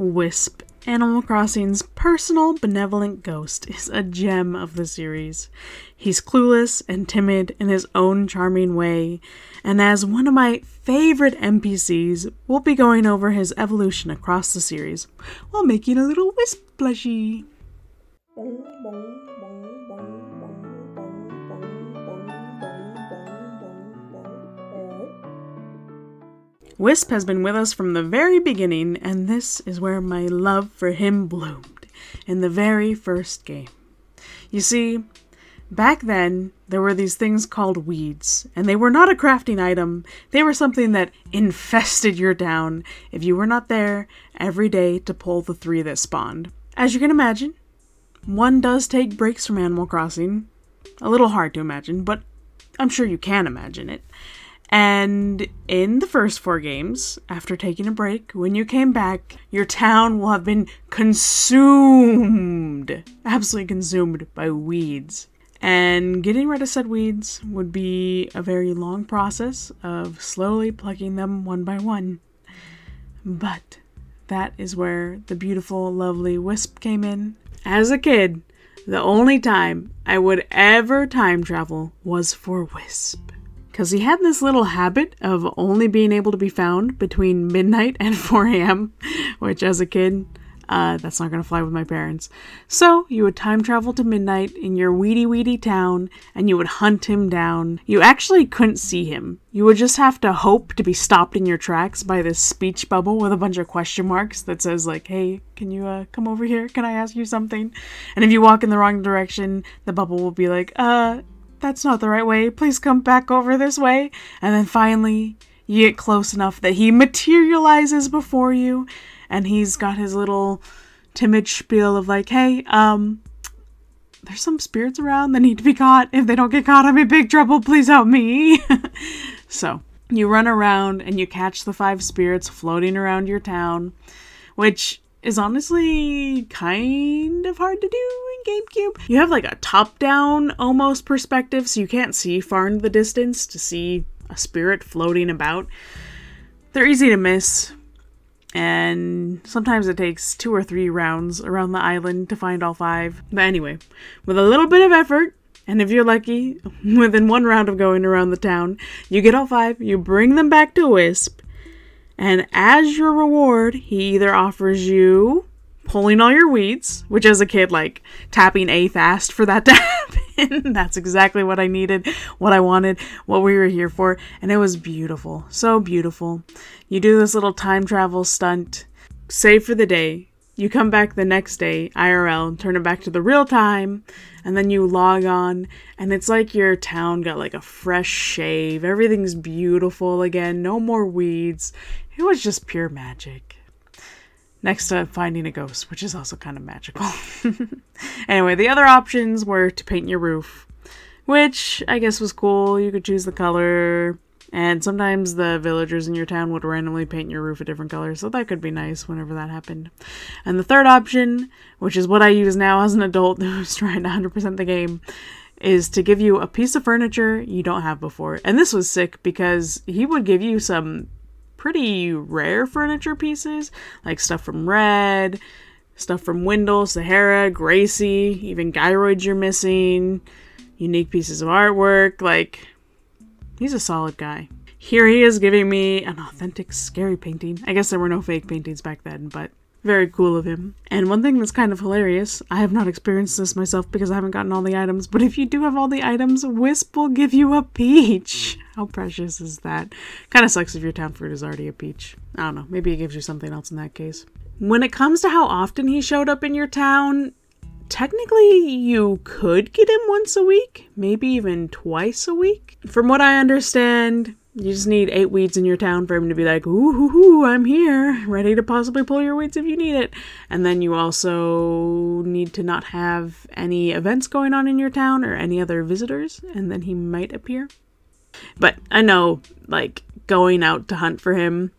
Wisp, Animal Crossing's personal benevolent ghost, is a gem of the series. He's clueless and timid in his own charming way, and as one of my favorite NPCs, we'll be going over his evolution across the series while making a little Wisp plushie. Wisp has been with us from the very beginning, and this is where my love for him bloomed, in the very first game. You see, back then, there were these things called weeds, and they were not a crafting item. They were something that infested your town if you were not there every day to pull the 3 that spawned. As you can imagine, one does take breaks from Animal Crossing. A little hard to imagine, but I'm sure you can imagine it. And in the first 4 games, after taking a break, when you came back, your town will have been consumed, absolutely consumed by weeds. And getting rid of said weeds would be a very long process of slowly plucking them one by one. But that is where the beautiful, lovely Wisp came in. As a kid, the only time I would ever time travel was for Wisp. Because he had this little habit of only being able to be found between midnight and 4 a.m., which as a kid, that's not going to fly with my parents. So you would time travel to midnight in your weedy town, and you would hunt him down. You actually couldn't see him. You would just have to hope to be stopped in your tracks by this speech bubble with a bunch of question marks that says like, hey, can you come over here? Can I ask you something? And if you walk in the wrong direction, the bubble will be like, that's not the right way. Please come back over this way. And then finally, you get close enough that he materializes before you. And he's got his little timid spiel of like, hey, there's some spirits around that need to be caught. If they don't get caught, I'm in big trouble. Please help me. So you run around and you catch the 5 spirits floating around your town, which is honestly kind of hard to do in GameCube. You have like a top-down almost perspective, so you can't see far into the distance to see a spirit floating about. They're easy to miss, and sometimes it takes 2 or 3 rounds around the island to find all 5. But anyway, with a little bit of effort, and if you're lucky, within 1 round of going around the town, you get all 5, you bring them back to Wisp, and as your reward, he either offers you pulling all your weeds, which as a kid, like, tapping A fast for that to happen. That's exactly what I needed, what I wanted, what we were here for. And it was beautiful. So beautiful. You do this little time travel stunt, save for the day. You come back the next day, IRL, turn it back to the real time, and then you log on, and it's like your town got like a fresh shave. Everything's beautiful again. No more weeds. It was just pure magic. Next to finding a ghost, which is also kind of magical. Anyway, the other options were to paint your roof, which I guess was cool. You could choose the color, and sometimes the villagers in your town would randomly paint your roof a different color, so that could be nice whenever that happened. And the third option, which is what I use now as an adult who's trying to 100% the game, is to give you a piece of furniture you don't have before. And this was sick because he would give you some pretty rare furniture pieces, like stuff from Red, stuff from Wendell, Sahara, Gracie, even gyroids you're missing, unique pieces of artwork. Like, he's a solid guy. Here he is giving me an authentic scary painting. I guess there were no fake paintings back then, but very cool of him. And one thing that's kind of hilarious, I have not experienced this myself because I haven't gotten all the items, but if you do have all the items, Wisp will give you a peach. How precious is that? Kind of sucks if your town fruit is already a peach. I don't know, maybe it gives you something else in that case. When it comes to how often he showed up in your town, technically you could get him once a week, maybe even twice a week. From what I understand, you just need 8 weeds in your town for him to be like, ooh, I'm here, ready to possibly pull your weeds if you need it. And then you also need to not have any events going on in your town or any other visitors, and then he might appear. But I know, like, going out to hunt for him,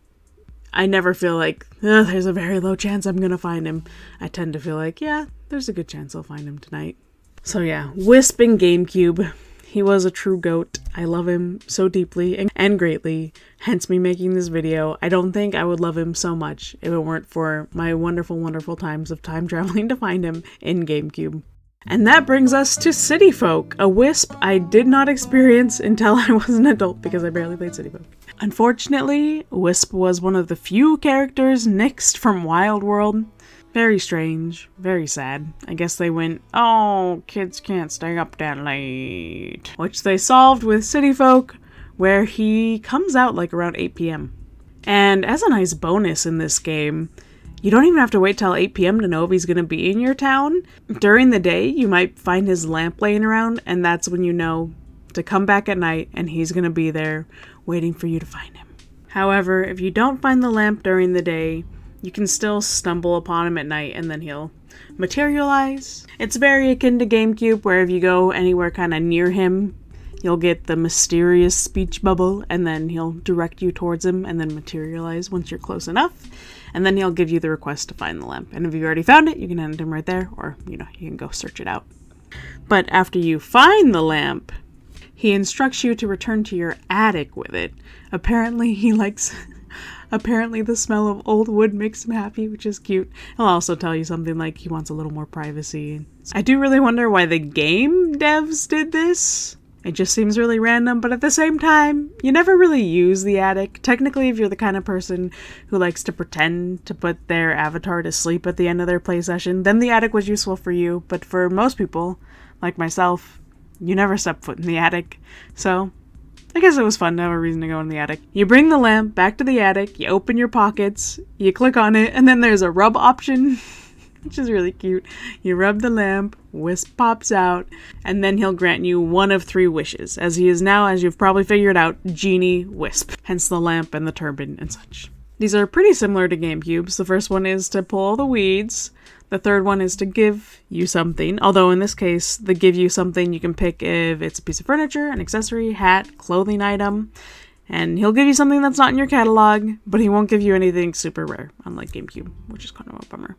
I never feel like, there's a very low chance I'm gonna find him. I tend to feel like, yeah, there's a good chance I'll find him tonight. So yeah, Wisp in GameCube. He was a true goat. I love him so deeply and greatly, hence me making this video. I don't think I would love him so much if it weren't for my wonderful, wonderful times of time traveling to find him in GameCube. And that brings us to City Folk, a Wisp I did not experience until I was an adult because I barely played City Folk. Unfortunately, Wisp was one of the few characters nixed from Wild World. Very strange, very sad. I guess they went, oh, kids can't stay up that late. Which they solved with City Folk, where he comes out like around 8 p.m. And as a nice bonus in this game, you don't even have to wait till 8 p.m. to know if he's going to be in your town. During the day, you might find his lamp laying around, and that's when you know to come back at night and he's going to be there waiting for you to find him. However, if you don't find the lamp during the day, you can still stumble upon him at night and then he'll materialize. It's very akin to GameCube, where if you go anywhere kind of near him, you'll get the mysterious speech bubble and then he'll direct you towards him and then materialize once you're close enough. And then he'll give you the request to find the lamp. And if you already found it, you can hand it him right there, or, you know, you can go search it out. But after you find the lamp, he instructs you to return to your attic with it. Apparently the smell of old wood makes him happy, which is cute. He'll also tell you something like he wants a little more privacy. I do really wonder why the game devs did this. It just seems really random, but at the same time, you never really use the attic. Technically, if you're the kind of person who likes to pretend to put their avatar to sleep at the end of their play session, then the attic was useful for you. But for most people, like myself, you never step foot in the attic. So I guess it was fun to have a reason to go in the attic. You bring the lamp back to the attic, you open your pockets, you click on it, and then there's a rub option, which is really cute. You rub the lamp, Wisp pops out, and then he'll grant you one of 3 wishes, as he is now, as you've probably figured out, Genie Wisp, hence the lamp and the turban and such. These are pretty similar to GameCubes. The first one is to pull all the weeds. The third one is to give you something, although in this case, the give you something you can pick if it's a piece of furniture, an accessory, hat, clothing item, and he'll give you something that's not in your catalog, but he won't give you anything super rare, unlike GameCube, which is kind of a bummer.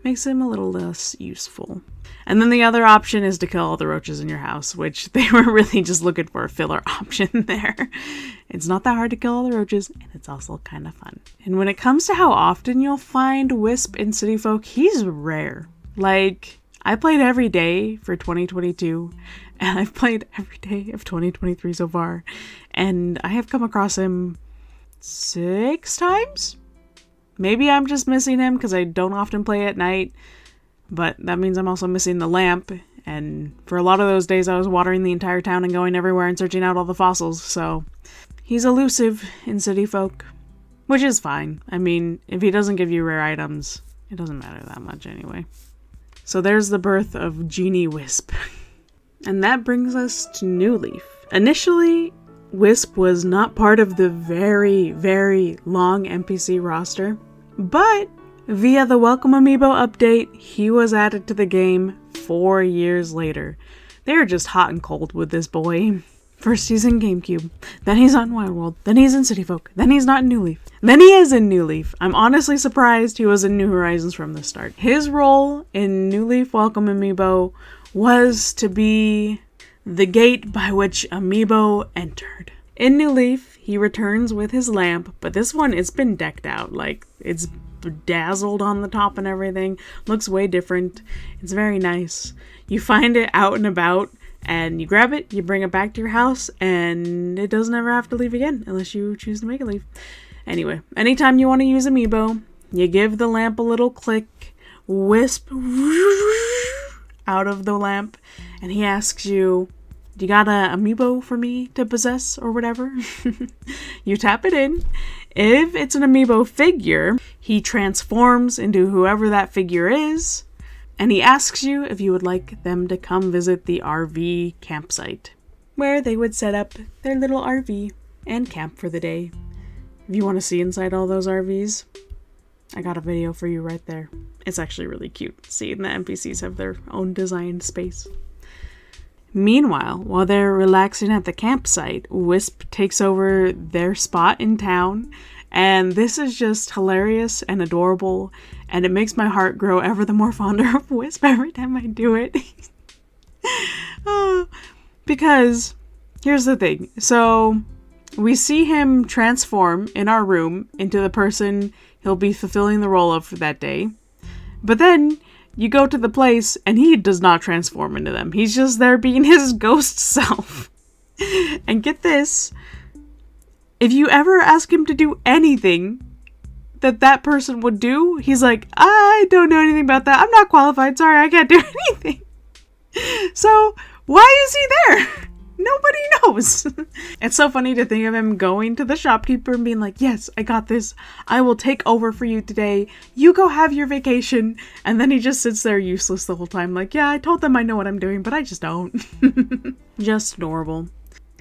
Makes him a little less useful. And then the other option is to kill all the roaches in your house, which they were really just looking for a filler option there. It's not that hard to kill all the roaches, and it's also kind of fun. And when it comes to how often you'll find Wisp in City Folk, he's rare. Like, I played every day for 2022, and I've played every day of 2023 so far, and I have come across him 6 times? Maybe I'm just missing him because I don't often play at night, but that means I'm also missing the lamp, and for a lot of those days I was watering the entire town and going everywhere and searching out all the fossils, so he's elusive in City Folk, which is fine. I mean, if he doesn't give you rare items, it doesn't matter that much anyway. So there's the birth of Genie Wisp. And that brings us to New Leaf. Initially, Wisp was not part of the very, very long NPC roster, but via the Welcome Amiibo update, he was added to the game 4 years later. They're just hot and cold with this boy. First he's in GameCube, then he's on Wild World, then he's in City Folk, then he's not in New Leaf, then he is in New Leaf. I'm honestly surprised he was in New Horizons from the start. His role in New Leaf Welcome Amiibo was to be the gate by which Amiibo entered. In New Leaf, he returns with his lamp, but this one, it's been decked out. Like, it's bedazzled on the top and everything. Looks way different. It's very nice. You find it out and about, and you grab it, you bring it back to your house, and it doesn't ever have to leave again, unless you choose to make it leave. Anyway, anytime you want to use Amiibo, you give the lamp a little click, Wisp out of the lamp, and he asks you, "You got a Amiibo for me to possess," or whatever? You tap it in. If it's an Amiibo figure, he transforms into whoever that figure is, and he asks you if you would like them to come visit the RV campsite, where they would set up their little RV and camp for the day. If you want to see inside all those RVs, I got a video for you right there. It's actually really cute seeing the NPCs have their own designed space. Meanwhile, while they're relaxing at the campsite, Wisp takes over their spot in town, and this is just hilarious and adorable, and it makes my heart grow ever the more fonder of Wisp every time I do it. Oh, Because here's the thing. So we see him transform in our room into the person he'll be fulfilling the role of for that day. But then you go to the place and he does not transform into them. He's just there being his ghost self. And get this, if you ever ask him to do anything that person would do, he's like, I don't know anything about that. I'm not qualified. Sorry, I can't do anything. So why is he there? Nobody knows. It's so funny to think of him going to the shopkeeper and being like, yes, I got this. I will take over for you today. You go have your vacation. And then he just sits there useless the whole time. Like, yeah, I told them I know what I'm doing, but I just don't. Just adorable.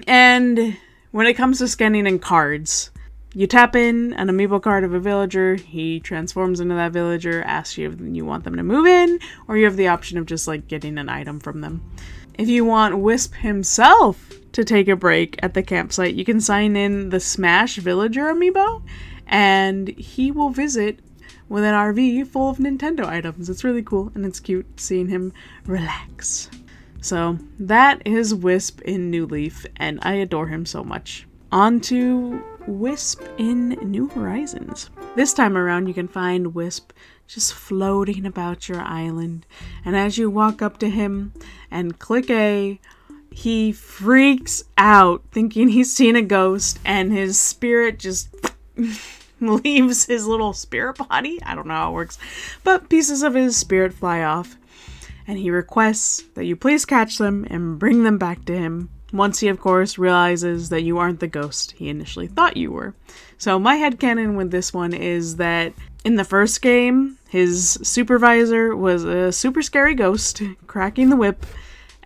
And when it comes to scanning in cards, you tap in an amiibo card of a villager, he transforms into that villager, asks you if you want them to move in, or you have the option of just like getting an item from them. If you want Wisp himself to take a break at the campsite, you can sign in the Smash Villager amiibo, and he will visit with an RV full of Nintendo items. It's really cool, and it's cute seeing him relax. So that is Wisp in New Leaf, and I adore him so much. On to Wisp in New Horizons. This time around you can find Wisp just floating about your island, and as you walk up to him and click A, he freaks out thinking he's seen a ghost, and his spirit just leaves his little spirit body. I don't know how it works, but pieces of his spirit fly off, and he requests that you please catch them and bring them back to him. Once he, of course, realizes that you aren't the ghost he initially thought you were. So my headcanon with this one is that in the first game, his supervisor was a super scary ghost cracking the whip,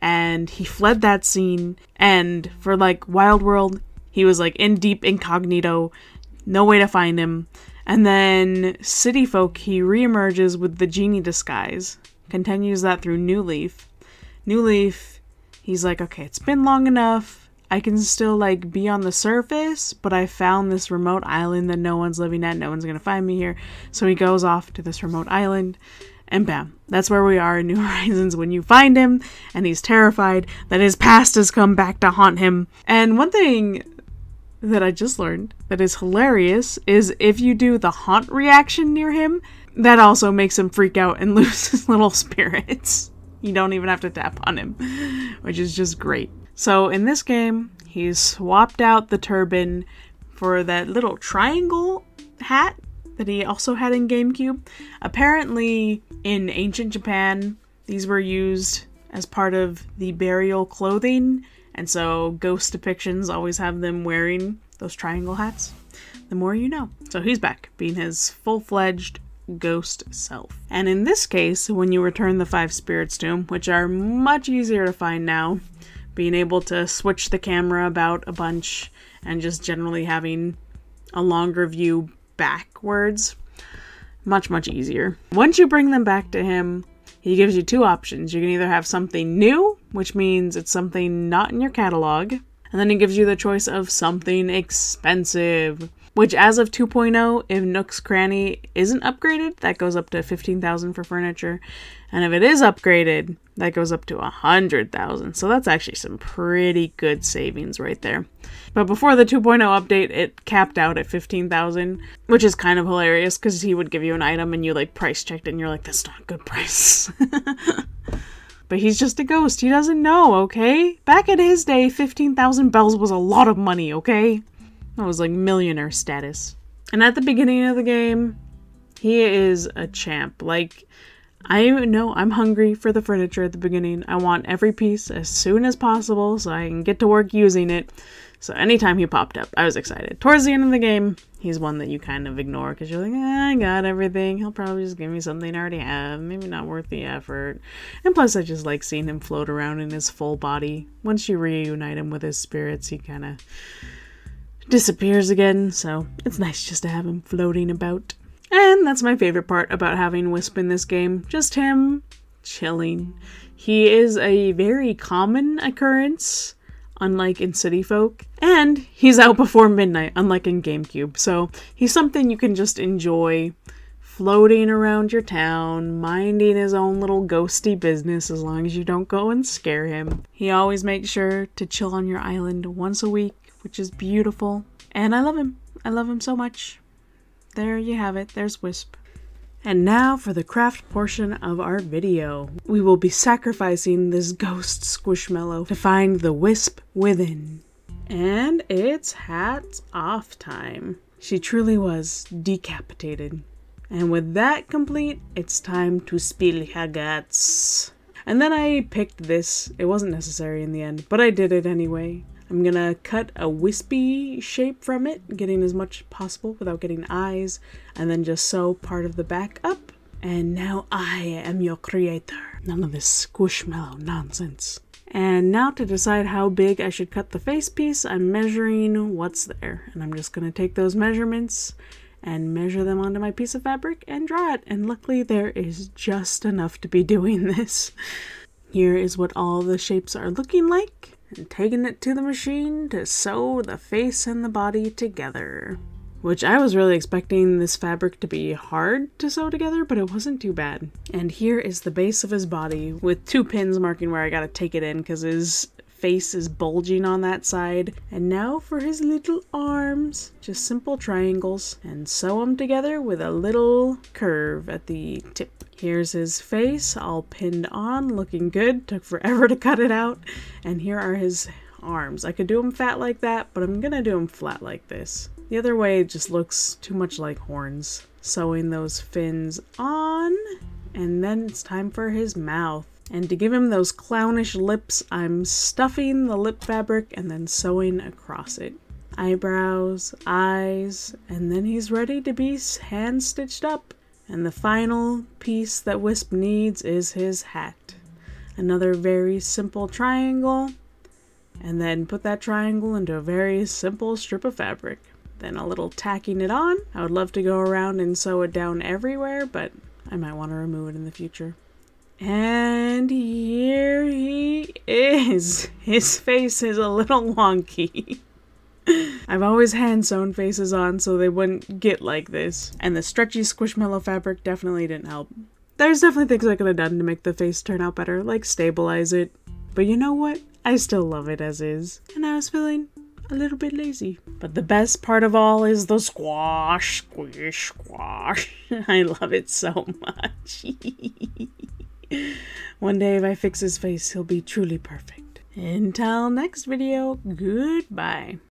and he fled that scene, and for like Wild World, he was like in deep incognito, no way to find him. And then City Folk, he reemerges with the genie disguise, continues that through New Leaf. New Leaf, he's like, okay, it's been long enough. I can still like be on the surface, but I found this remote island that no one's living at. No one's gonna find me here. So he goes off to this remote island, and bam, that's where we are in New Horizons when you find him, and he's terrified that his past has come back to haunt him. And one thing that I just learned that is hilarious is if you do the haunt reaction near him, that also makes him freak out and lose his little spirits. You don't even have to tap on him, which is just great. So in this game, he's swapped out the turban for that little triangle hat that he also had in GameCube. Apparently, in ancient Japan, these were used as part of the burial clothing, and so ghost depictions always have them wearing those triangle hats. The more you know. So he's back, being his full-fledged ghost self. And in this case, when you return the 5 spirits to him, which are much easier to find now, being able to switch the camera about a bunch and just generally having a longer view backwards, much easier. Once you bring them back to him, he gives you 2 options. You can either have something new, which means it's something not in your catalog, and then he gives you the choice of something expensive, which as of 2.0, if Nook's Cranny isn't upgraded, that goes up to 15,000 for furniture. And if it is upgraded, that goes up to 100,000. So that's actually some pretty good savings right there. But before the 2.0 update, it capped out at 15,000, which is kind of hilarious because he would give you an item and you like price checked it and you're like, that's not a good price. But he's just a ghost. He doesn't know, okay? Back in his day, 15,000 bells was a lot of money, okay? That was like millionaire status. And at the beginning of the game, he is a champ. Like, I know I'm hungry for the furniture at the beginning. I want every piece as soon as possible so I can get to work using it. So anytime he popped up, I was excited. Towards the end of the game, he's one that you kind of ignore because you're like, I got everything. He'll probably just give me something I already have. Maybe not worth the effort. And plus, I just like seeing him float around in his full body. Once you reunite him with his spirits, he kind of disappears again. So it's nice just to have him floating about. And that's my favorite part about having Wisp in this game. Just him chilling. He is a very common occurrence, unlike in City Folk. And he's out before midnight, unlike in GameCube. So he's something you can just enjoy floating around your town, minding his own little ghosty business as long as you don't go and scare him. He always makes sure to chill on your island once a week, which is beautiful. And I love him. I love him so much. There you have it. There's Wisp. And now for the craft portion of our video. We will be sacrificing this ghost Squishmallow to find the Wisp within. And it's hats off time. She truly was decapitated. And with that complete, it's time to spill her guts. And then I picked this. It wasn't necessary in the end, but I did it anyway. I'm gonna cut a wispy shape from it, getting as much possible without getting eyes, and then just sew part of the back up. And now I am your creator. None of this Squishmallow nonsense. And now to decide how big I should cut the face piece, I'm measuring what's there. And I'm just gonna take those measurements and measure them onto my piece of fabric and draw it. And luckily there is just enough to be doing this. Here is what all the shapes are looking like. And taking it to the machine to sew the face and the body together. Which I was really expecting this fabric to be hard to sew together, but it wasn't too bad. And here is the base of his body with 2 pins marking where I gotta take it in because his face is bulging on that side. And now for his little arms. Just simple triangles and sew them together with a little curve at the tip. Here's his face, all pinned on, looking good. Took forever to cut it out. And here are his arms. I could do them fat like that, but I'm gonna do them flat like this. The other way just looks too much like horns. Sewing those fins on, and then it's time for his mouth. And to give him those clownish lips, I'm stuffing the lip fabric and then sewing across it. Eyebrows, eyes, and then he's ready to be hand stitched up. And the final piece that Wisp needs is his hat. Another very simple triangle, and then put that triangle into a very simple strip of fabric. Then a little tacking it on. I would love to go around and sew it down everywhere, but I might want to remove it in the future. And here he is. His face is a little wonky. I've always hand sewn faces on so they wouldn't get like this. And the stretchy Squishmallow fabric definitely didn't help. There's definitely things I could have done to make the face turn out better, like stabilize it. But you know what? I still love it as is. And I was feeling a little bit lazy. But the best part of all is the squash, squish, squash. I love it so much. One day if I fix his face, he'll be truly perfect. Until next video, goodbye.